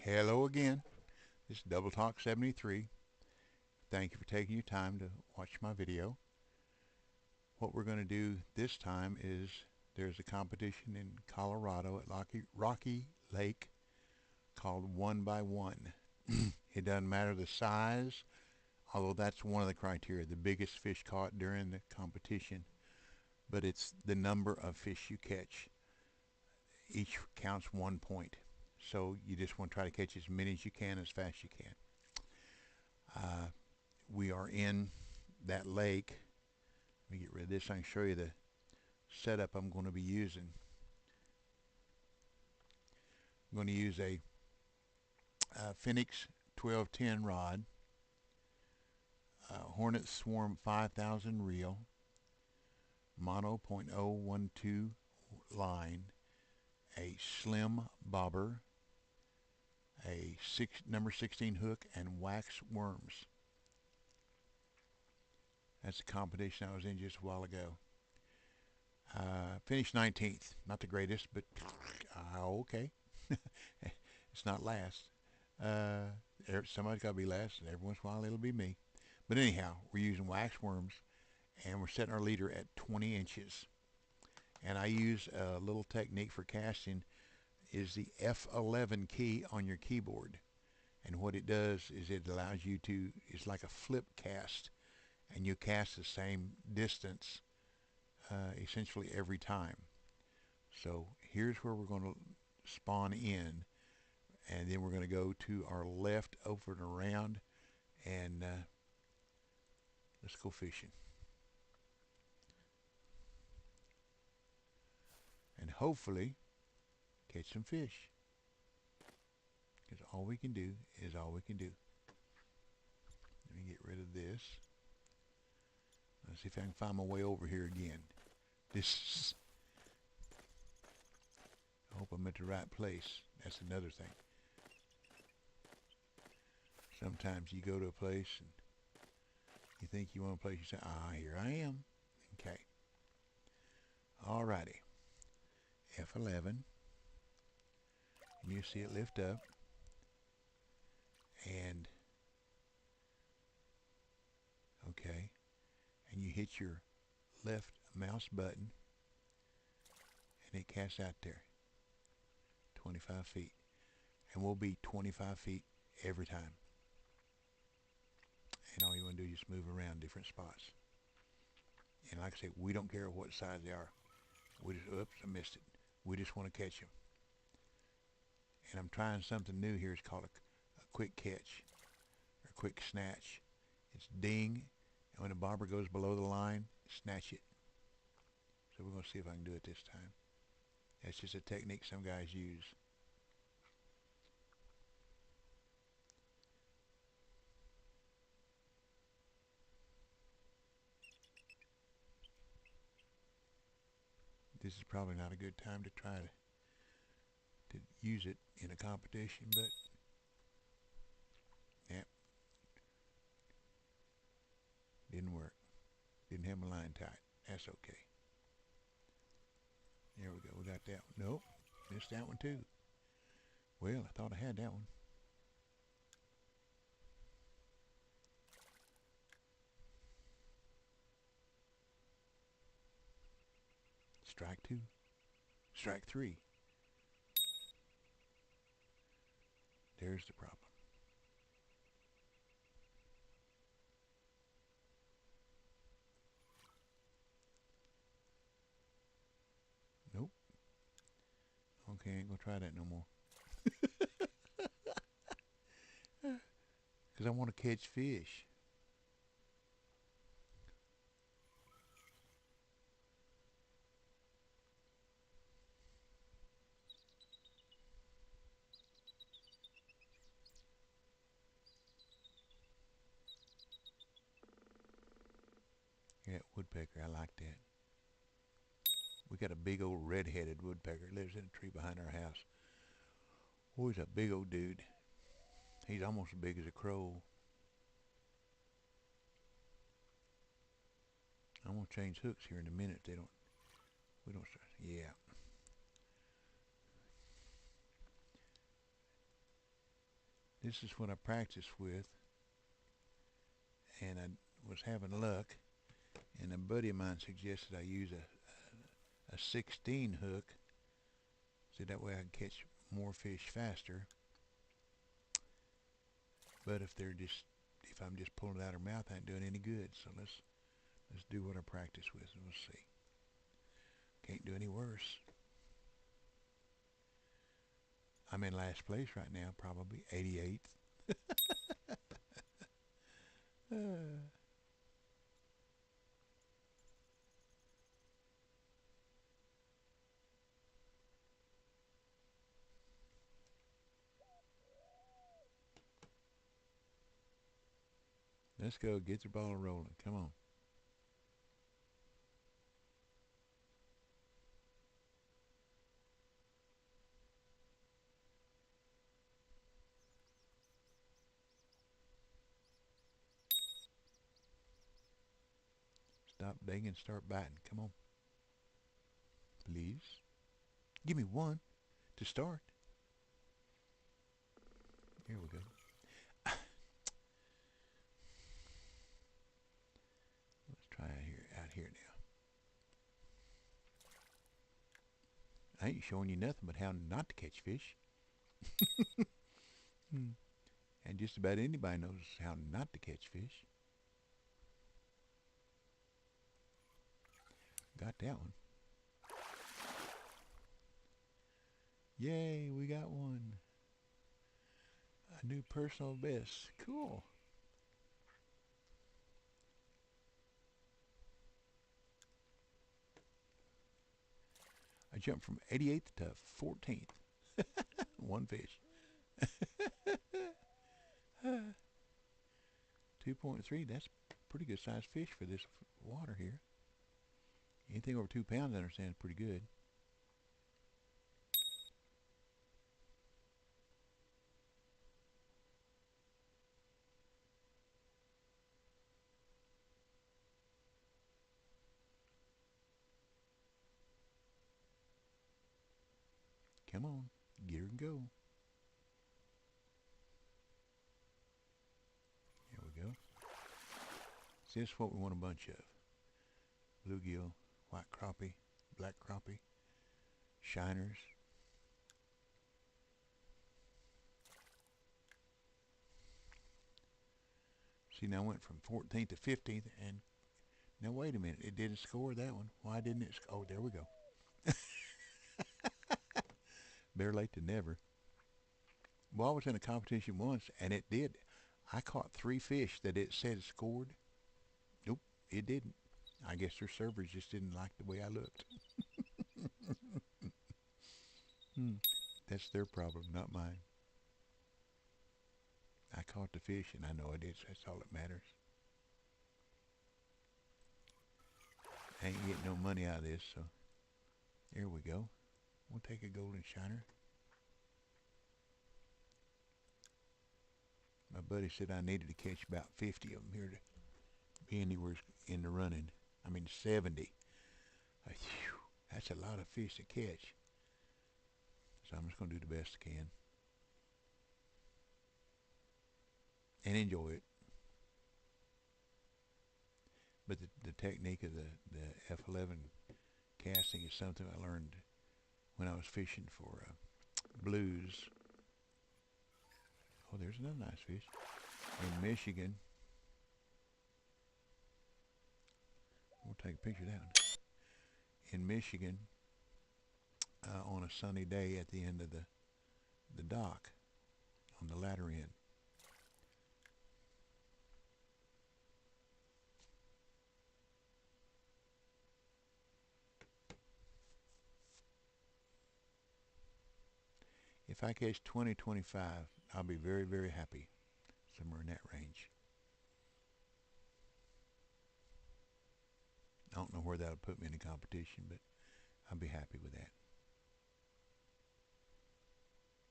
Hello again. This is Double Talk 73. Thank you for taking your time to watch my video. What we're going to do this time is there's a competition in Colorado at Rocky Lake called One by One. It doesn't matter the size, although that's one of the criteria, the biggest fish caught during the competition, but it's the number of fish you catch. Each counts 1 point. So you just want to try to catch as many as you can as fast as you can. Uh, we are in that lake. Let me get rid of this. I can show you the setup I'm going to be using. I'm going to use a Phoenix 1210 rod, Hornet Swarm 5000 reel, mono .012 line, a slim bobber, a number 16 hook, and wax worms. That's the competition I was in just a while ago. Finished 19th. Not the greatest, but okay. It's not last. Uh, Somebody's got to be last, and every once in a while it'll be me. But anyhow, we're using wax worms, and we're setting our leader at 20 inches. And I use a little technique for casting is the F11 key on your keyboard. And what it does is it allows you to, it's like a flip cast, and you cast the same distance essentially every time. So here's where we're going to spawn in, and then we're going to go to our left, over and around, and let's go fishing. And hopefully catch some fish. Because all we can do is all we can do. Let me get rid of this. Let's see if I can find my way over here again. This, I hope I'm at the right place. That's another thing. Sometimes you go to a place and you think you want a place, you say, here I am. Okay. Alrighty. F11. And you see it lift up. And, okay. And you hit your left mouse button. And it casts out there. 25 feet. And we'll be 25 feet every time. And all you want to do is just move around different spots. And like I say, we don't care what size they are. We just, oops, I missed it. We just want to catch them. And I'm trying something new here. It's called a quick catch, or quick snatch. It's ding, and when the bobber goes below the line, snatch it. So we're going to see if I can do it this time. That's just a technique some guys use. This is probably not a good time to try to use it in a competition, but yeah, didn't work. Didn't have my line tight. That's okay. There we go. We got that one. Nope. Missed that one too. Well, I thought I had that one. Strike two. Strike three. There's the problem. Nope. Okay, ain't gonna try that no more. Because I want to catch fish. Yeah, woodpecker. I like that. We got a big old red-headed woodpecker. Lives in a tree behind our house. Oh, he's a big old dude. He's almost as big as a crow. I'm gonna change hooks here in a minute. We don't start. Yeah. This is what I practice with, and I was having luck, and a buddy of mine suggested I use a 16 hook, so that way I can catch more fish faster. But if I'm just pulling it out of her mouth, I ain't doing any good. So let's do what I practice with, and we'll see. Can't do any worse. I'm in last place right now, probably 88th. Let's go. Get the ball rolling. Come on. Stop digging. Start biting. Come on. Please. Give me one to start. Here we go. Let's try out here now. I ain't showing you nothing but how not to catch fish. And just about anybody knows how not to catch fish. Got that one. Yay, we got one. A new personal best. Cool. I jumped from 88th to 14th. One fish. 2.3, that's pretty good sized fish for this water here. Anything over 2 pounds, I understand, is pretty good. Come on, get her and go. There we go. See, this is what we want a bunch of. Bluegill, white crappie, black crappie, shiners. See, now I went from 14th to 15th, and now wait a minute, it didn't score that one. Why didn't it? Oh, there we go. Better late than never. Well, I was in a competition once, and it did. I caught 3 fish that it said scored. Nope, it didn't. I guess their servers just didn't like the way I looked. That's their problem, not mine. I caught the fish, and I know I did, so that's all that matters. I ain't getting no money out of this, so there we go. We'll take a golden shiner. My buddy said I needed to catch about 50 of them here to be anywhere in the running. I mean 70. That's a lot of fish to catch. So I'm just going to do the best I can. And enjoy it. But the technique of the F11 casting is something I learned when I was fishing for blues. Oh, there's another nice fish. In Michigan. We'll take a picture of that one. In Michigan, on a sunny day at the end of the dock, on the latter end. If I catch 20, 25, I'll be very, very happy. Somewhere in that range. I don't know where that'll put me in the competition, but I'll be happy with that.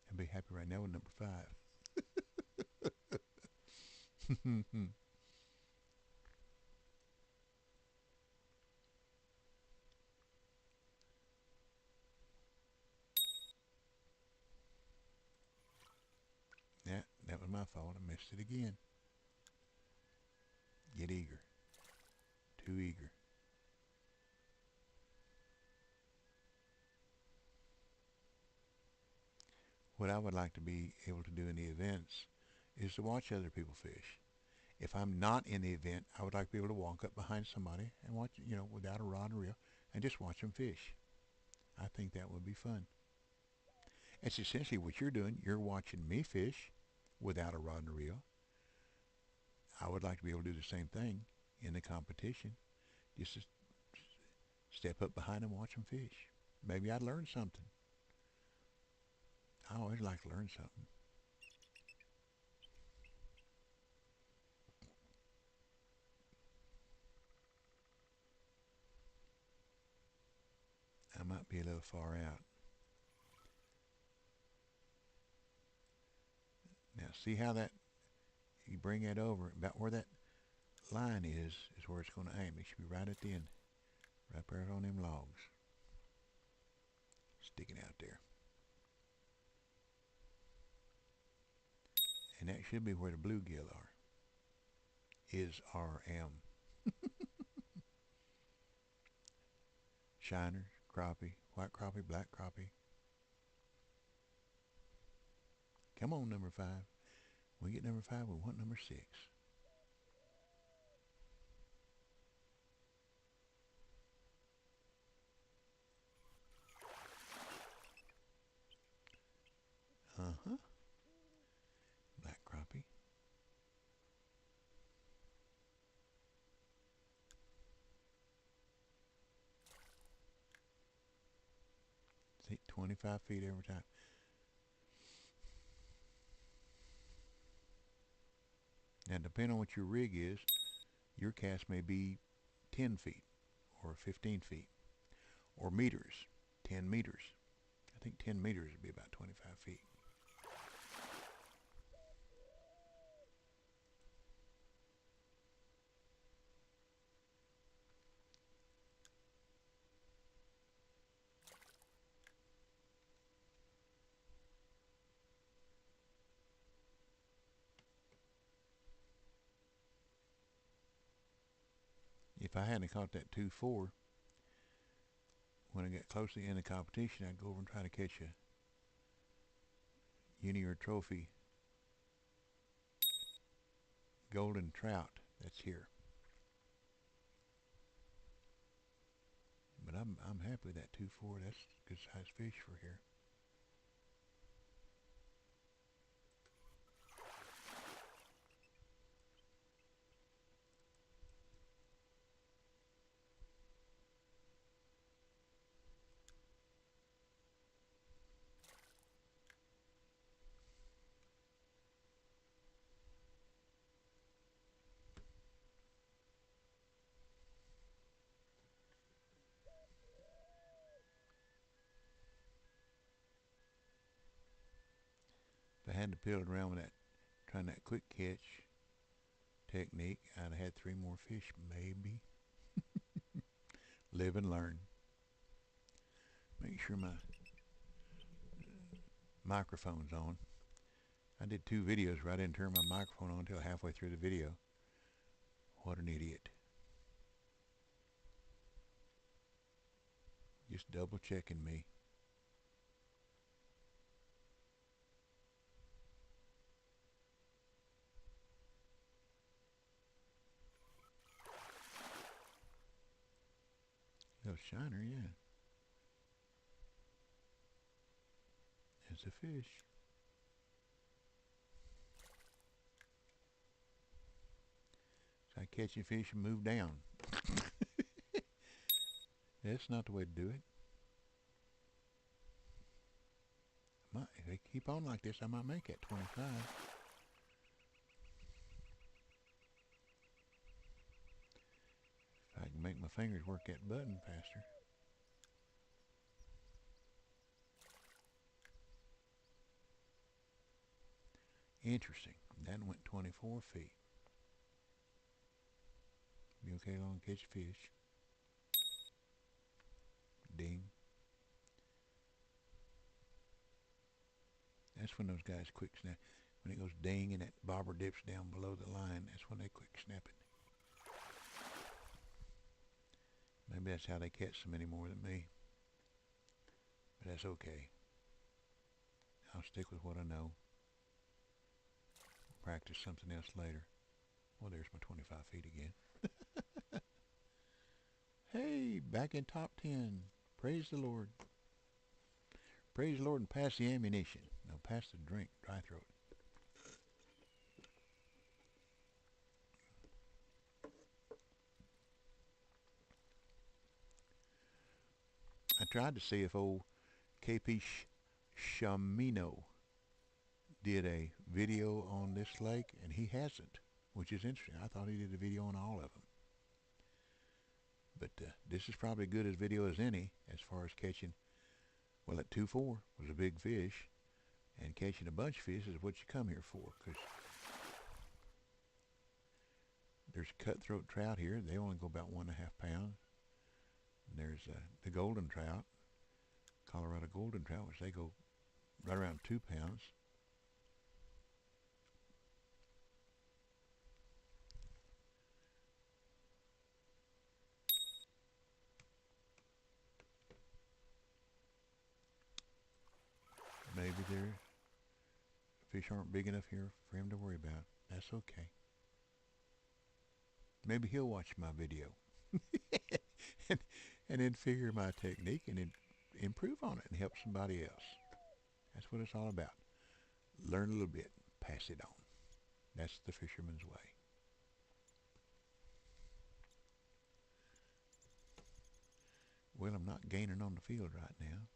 I'll be happy right now with number 5. Yeah, that was my fault. I missed it again. Get eager. Too eager. What I would like to be able to do in the events is to watch other people fish. If I'm not in the event, I would like to be able to walk up behind somebody and watch, without a rod and reel, and just watch them fish. I think that would be fun. It's essentially what you're doing. You're watching me fish without a rod and reel. I would like to be able to do the same thing in the competition. Just to step up behind them and watch them fish. Maybe I'd learn something. I always like to learn something. I might be a little far out. Now see how that, you bring that over, about where that line is where it's going to aim. It should be right at the end, right there on them logs, sticking out there. And that should be where the bluegill are. Am. Shiners, crappie, white crappie, black crappie. Come on, number 5. When we get number 5, we want number 6. Uh-huh. Black crappie. See, 25 feet every time. Now, depending on what your rig is, your cast may be 10 feet or 15 feet or meters, 10 meters. I think 10 meters would be about 25 feet. If I hadn't caught that 2-4, when I got close to the end of the competition, I'd go over and try to catch a uni or trophy golden trout that's here. But I'm happy with that 2-4. That's good sized fish for here. If I hadn't peeled around with that, trying that quick catch technique, I'd have had 3 more fish, maybe. Live and learn. Make sure my microphone's on. I did 2 videos where I didn't turn my microphone on until halfway through the video. What an idiot. Just double checking me. Little shiner, yeah. It's a fish. So I catch a fish and move down. That's not the way to do it. If they keep on like this, I might make it 25. If I can make my fingers work that button faster. Interesting. That went 24 feet. Be okay long catch fish. Ding. That's when those guys quick snap. When it goes ding and that bobber dips down below the line, that's when they quit snapping. Maybe that's how they catch so many more than me. But that's okay. I'll stick with what I know. Practice something else later. Well, there's my 25 feet again. Hey, back in top 10. Praise the Lord. Praise the Lord and pass the ammunition. No, pass the drink. Dry throat. I tried to see if old KP Shamino did a video on this lake, and he hasn't, which is interesting. I thought he did a video on all of them. But this is probably as good a video as any as far as catching. Well, at 2-4 was a big fish, and catching a bunch of fish is what you come here for. Because there's cutthroat trout here. They only go about 1.5 pounds. And there's the golden trout, Colorado golden trout, which they go right around 2 pounds. Maybe their fish aren't big enough here for him to worry about. That's okay. Maybe he'll watch my video and, and then figure my technique and then improve on it and help somebody else. That's what it's all about. Learn a little bit, pass it on. That's the fisherman's way. Well, I'm not gaining on the field right now.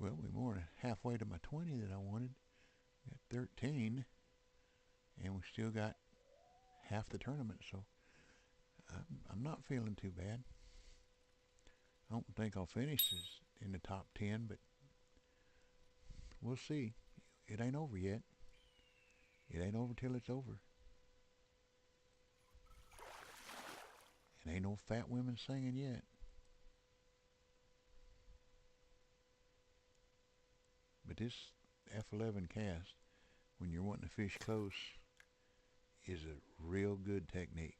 Well, we're more than halfway to my 20 that I wanted. Got 13, and we still got half the tournament, so I'm not feeling too bad. I don't think I'll finish in the top 10, but we'll see. It ain't over yet. It ain't over till it's over. It ain't no fat women singing yet. But this F11 cast, when you're wanting to fish close, is a real good technique.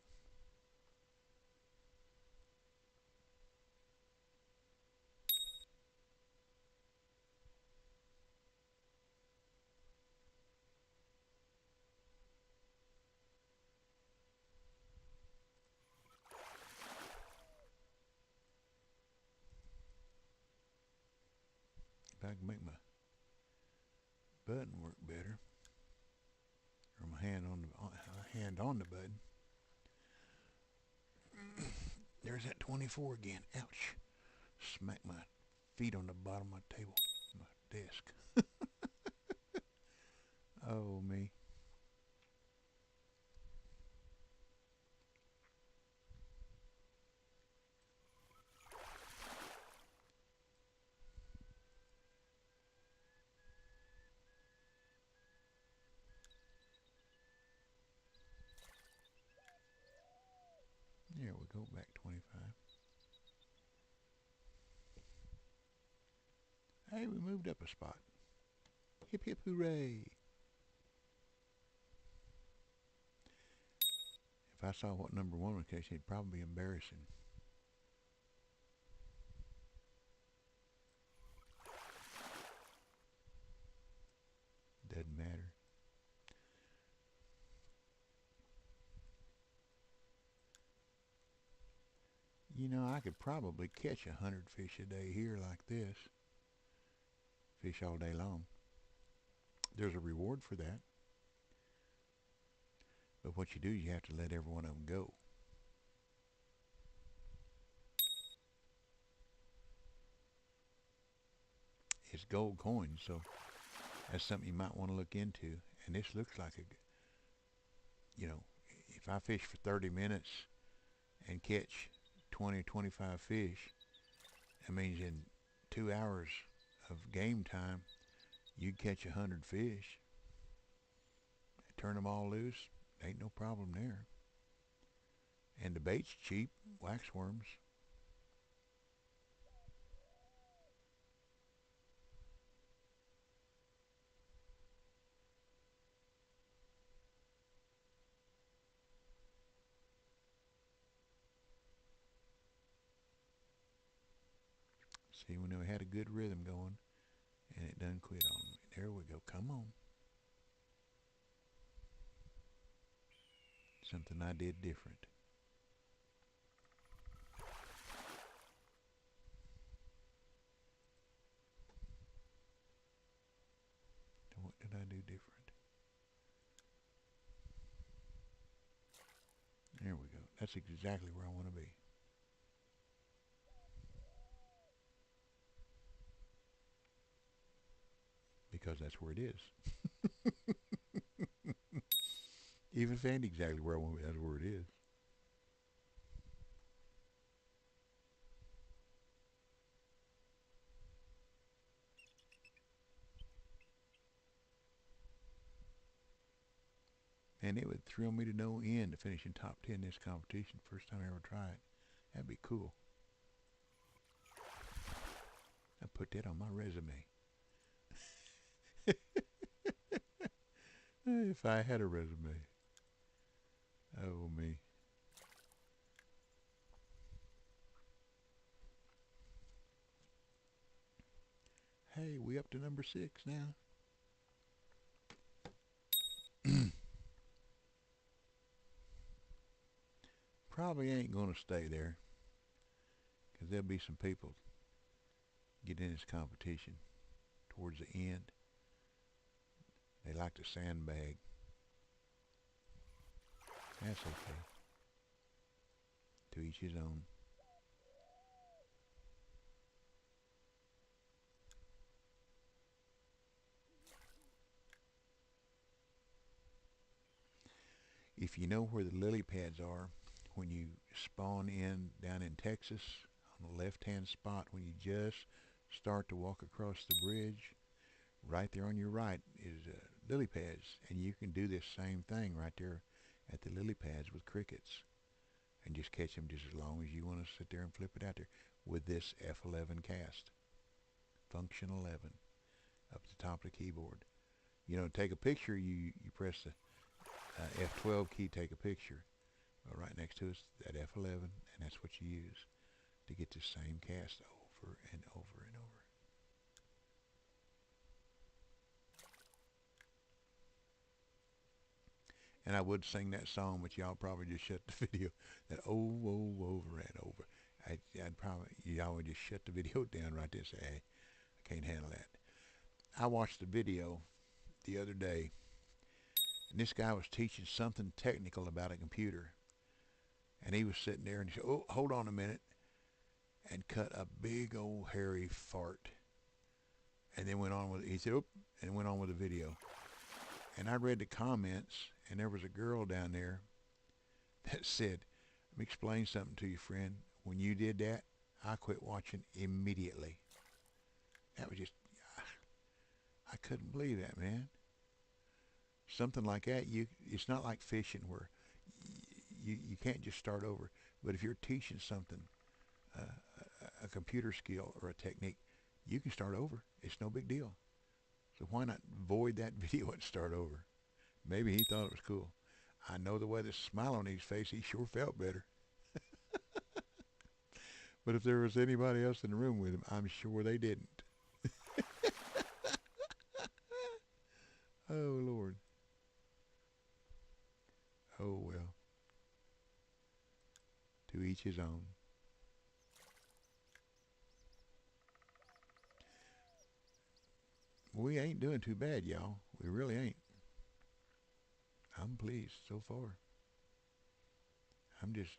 If I can make my button work better, or my hand on the button. There's that 24 again. Ouch. Smack my feet on the bottom of my table, my desk. Oh, me. There we go, back 25. Hey, we moved up a spot. Hip hip hooray. If I saw what number one was catching, it'd probably be embarrassing. Doesn't matter. You know, I could probably catch 100 fish a day here like this. Fish all day long. There's a reward for that. But what you do, you have to let every one of them go. it's gold coins. So that's something you might want to look into. And this looks like if I fish for 30 minutes and catch 20 or 25 fish, that means in 2 hours of game time, you catch 100 fish. Turn them all loose, ain't no problem there. And the bait's cheap, waxworms. See, when we had a good rhythm going, and it done quit on me. There we go. Come on. Something I did different. What did I do different? There we go. That's exactly where I want to be. Because that's where it is. Even if it ain't exactly where I want to be, that's where it is. And it would thrill me to no end to finish in top 10 in this competition. First time I ever tried. That'd be cool. I'd put that on my resume. If I had a resume. Oh, me. Hey, we up to number 6 now. Probably ain't going to stay there because there'll be some people get in this competition towards the end. They like to sandbag. That's okay. To each his own. If you know where the lily pads are, when you spawn in down in Texas, on the left-hand spot, when you just start to walk across the bridge, right there on your right is lily pads, and you can do this same thing right there at the lily pads with crickets, and just catch them just as long as you want to sit there and flip it out there with this F11 cast, function 11, up at the top of the keyboard. Take a picture, you press the F12 key, take a picture. Well, right next to us, that F11, and that's what you use to get the same cast over and over and over. And I would sing that song, but y'all probably just shut the video. That over and over. I'd probably y'all would just shut the video down right there and say, "Hey, I can't handle that." I watched the video the other day, and this guy was teaching something technical about a computer, and he was sitting there and he said, "Oh, hold on a minute," and cut a big old hairy fart, and then went on with he said, "Oop," and went on with the video. And I read the comments, and there was a girl down there that said, "Let me explain something to you, friend. When you did that, I quit watching immediately." That was just, I couldn't believe that, man. Something like that, it's not like fishing where you can't just start over. But if you're teaching something, a computer skill or a technique, you can start over. It's no big deal. So why not void that video and start over? Maybe he thought it was cool. I know the way the smile on his face, he sure felt better. But if there was anybody else in the room with him, I'm sure they didn't. Oh, Lord. Oh, well. To each his own. We ain't doing too bad, y'all. We really ain't. I'm pleased so far. I'm just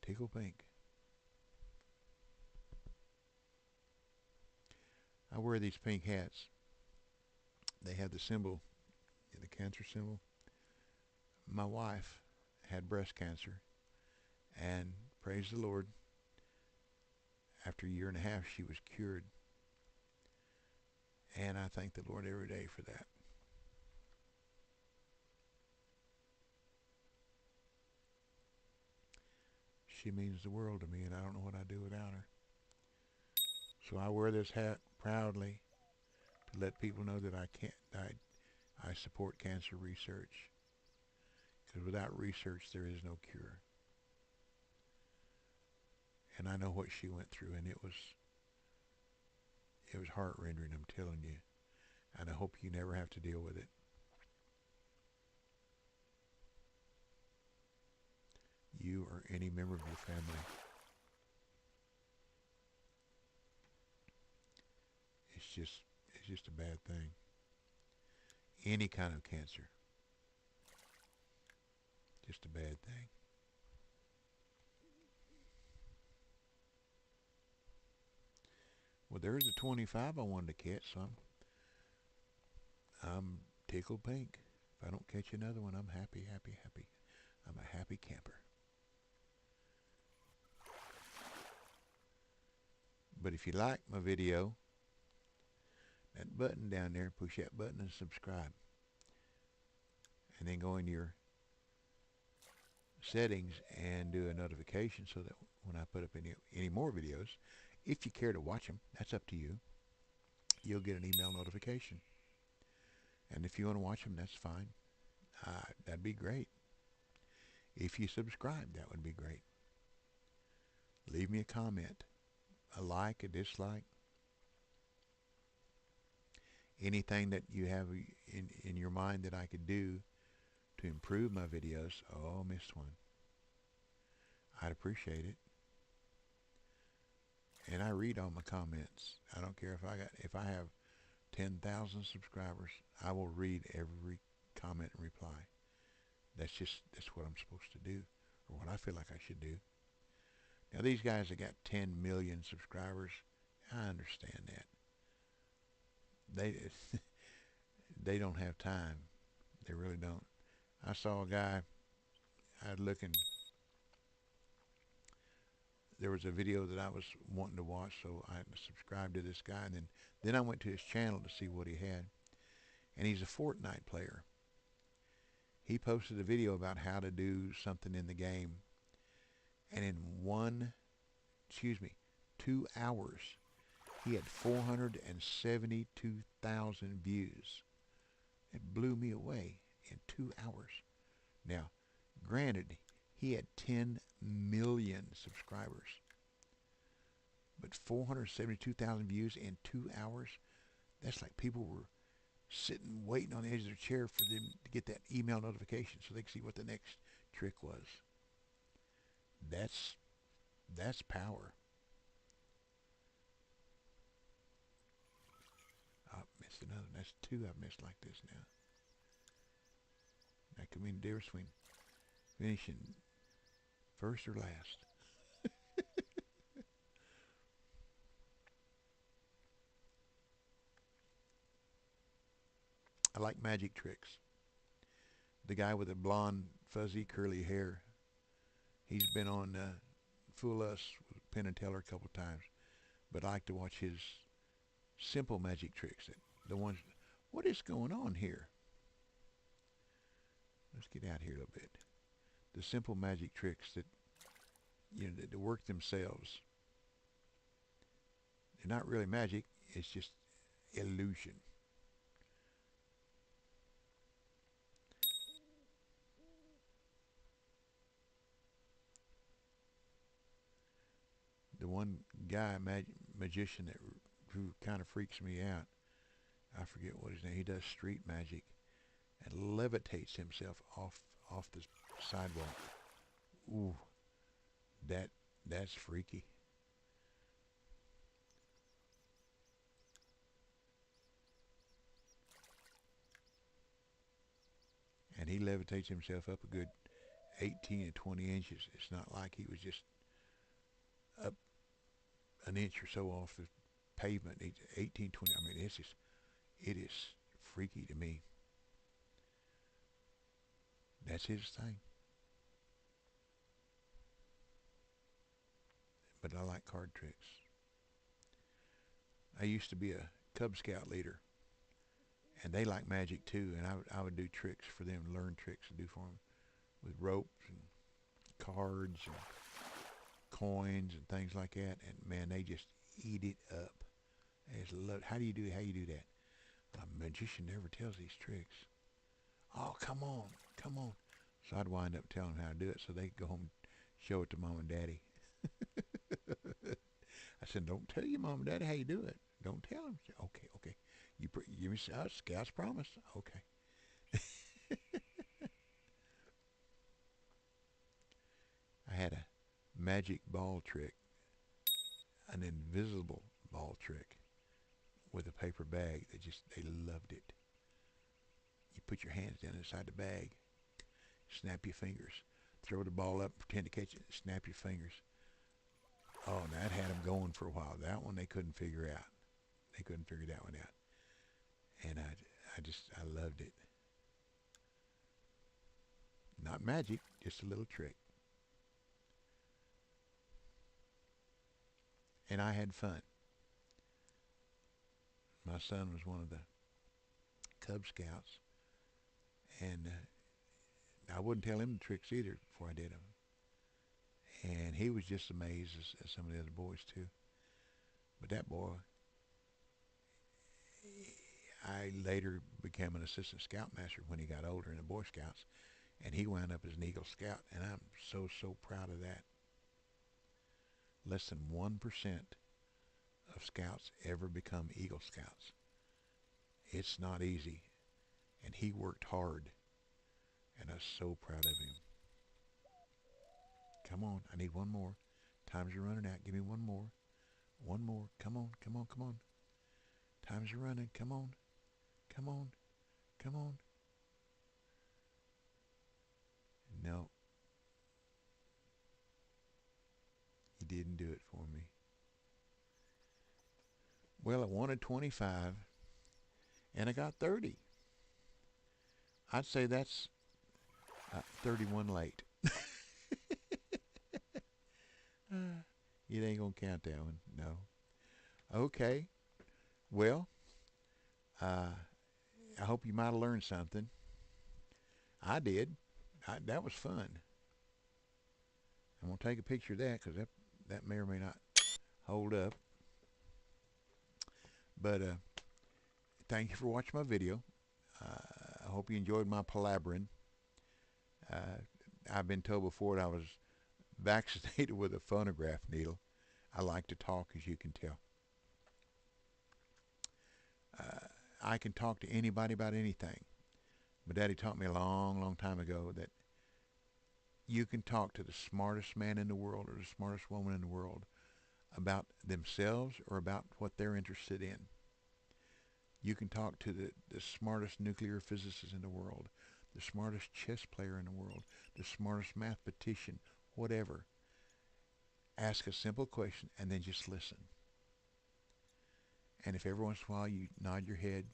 tickle pink. I wear these pink hats. They have the symbol, the cancer symbol. My wife had breast cancer, and praise the Lord, after a year and a half, she was cured. And I thank the Lord every day for that. She means the world to me, and I don't know what I'd do without her. So I wear this hat proudly to let people know that I support cancer research. Because without research, there is no cure. And I know what she went through, and it was heart rending. I'm telling you, and I hope you never have to deal with it. You or any member of your family. It's just a bad thing. Any kind of cancer, just a bad thing. Well, there's a 25 I wanted to catch, so I'm tickled pink. If I don't catch another one, I'm happy, happy, happy. I'm a happy camper. But if you like my video, that button down there, push that button and subscribe. And then go in your settings and do a notification so that when I put up any more videos, if you care to watch them, that's up to you. You'll get an email notification. And if you want to watch them, that's fine. That'd be great. If you subscribe, that would be great. Leave me a comment, a like, a dislike, anything that you have in your mind that I could do to improve my videos. Oh, missed one. I'd appreciate it. And I read all my comments. I don't care if I have 10,000 subscribers, I will read every comment and reply. That's what I'm supposed to do, or what I feel like I should do. Now these guys that got 10 million subscribers, I understand that. They they don't have time. They really don't. I saw a guy. I was looking. There was a video that I was wanting to watch, so I subscribed to this guy, and then I went to his channel to see what he had. And he's a Fortnite player. He posted a video about how to do something in the game, and in 2 hours, he had 472,000 views. It blew me away in 2 hours. Now, granted, he had 10 million subscribers, but 472,000 views in 2 hours, that's like people were sitting waiting on the edge of their chair for them to get that email notification so they could see what the next trick was. That's power. I missed another. That's two I've missed like this now. That could mean the difference between finishing first or last. I like magic tricks. The guy with the blonde, fuzzy, curly hair, he's been on Fool Us with Penn and Teller a couple times. But I like to watch his simple magic tricks. The ones, what is going on here? Let's get out here a little bit. The simple magic tricks that that work themselves. They're not really magic. It's just illusion. The one guy, magician, who kind of freaks me out, I forget what his name. He does street magic and levitates himself off the sidewalk. Ooh, that that's freaky. And he levitates himself up a good 18 to 20 inches. It's not like he was just up an inch or so off the pavement. 18, 20. I mean, it is freaky to me. That's his thing. But I like card tricks. I used to be a Cub Scout leader, and they like magic too. And I would do tricks for them, learn tricks to do for them with ropes and cards and coins and things like that. And man, they just eat it up. They just love. How you do that? A magician never tells these tricks. Oh, come on, come on. So I'd wind up telling them how to do it so they could go home and show it to mom and daddy. I said, don't tell your mom and daddy how you do it. Don't tell them. Said, okay, okay. You give me Scout's promise. Okay. I had a magic ball trick, an invisible ball trick with a paper bag. They loved it. You put your hands down inside the bag, snap your fingers, throw the ball up, pretend to catch it, snap your fingers. Oh, and that had them going for a while. That one they couldn't figure out. They couldn't figure that one out. And I loved it. Not magic, just a little trick. And I had fun. My son was one of the Cub Scouts, and I wouldn't tell him the tricks either before I did them. And he was just amazed as some of the other boys too. But that boy, I later became an assistant scoutmaster when he got older in the Boy Scouts, and he wound up as an Eagle Scout, and I'm so proud of that. Less than 1% of Scouts ever become Eagle Scouts. It's not easy, and he worked hard, and I'm so proud of him. Come on, I need one more. Time's are running out. Give me one more. One more. Come on, come on, come on. Time's are running. Come on, come on, come on. No, he didn't do it for me. Well, I wanted 25, and I got 30. I'd say that's 31 late. It ain't gonna count that one. No. Okay. Well, uh, I hope you might have learned something. I did. That was fun. I'm gonna take a picture of that because that may or may not hold up. But thank you for watching my video. I hope you enjoyed my palabbering. Uh, I've been told before that I was vaccinated with a phonograph needle. I like to talk, as you can tell. I can talk to anybody about anything. My daddy taught me a long time ago that you can talk to the smartest man in the world or the smartest woman in the world about themselves or about what they're interested in. You can talk to the smartest nuclear physicist in the world, the smartest chess player in the world, the smartest mathematician, whatever. Ask a simple question and then just listen. And if every once in a while you nod your head,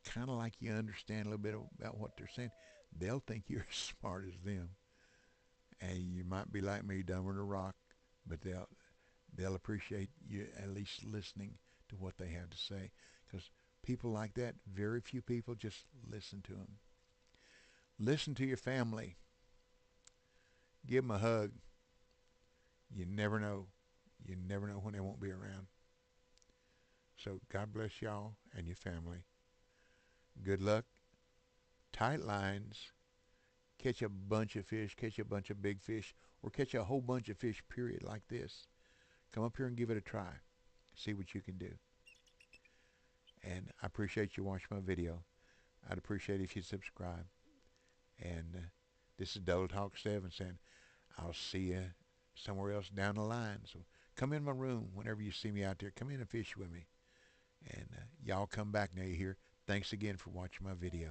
kind of like you understand a little bit about what they're saying, they'll think you're as smart as them. And you might be like me, dumber than a rock, but they'll appreciate you at least listening to what they have to say. Because people like that, very few people, just listen to them. Listen to your family. Give them a hug. You never know. You never know when they won't be around. So God bless y'all and your family. Good luck. Tight lines. Catch a bunch of fish. Catch a bunch of big fish. Or catch a whole bunch of fish, period, like this. Come up here and give it a try. See what you can do. And I appreciate you watching my video. I'd appreciate it if you subscribe. And this is Double Talk 7 saying, I'll see you somewhere else down the line. So come in my room whenever you see me out there. Come in and fish with me. And y'all come back now, you hear. Thanks again for watching my video.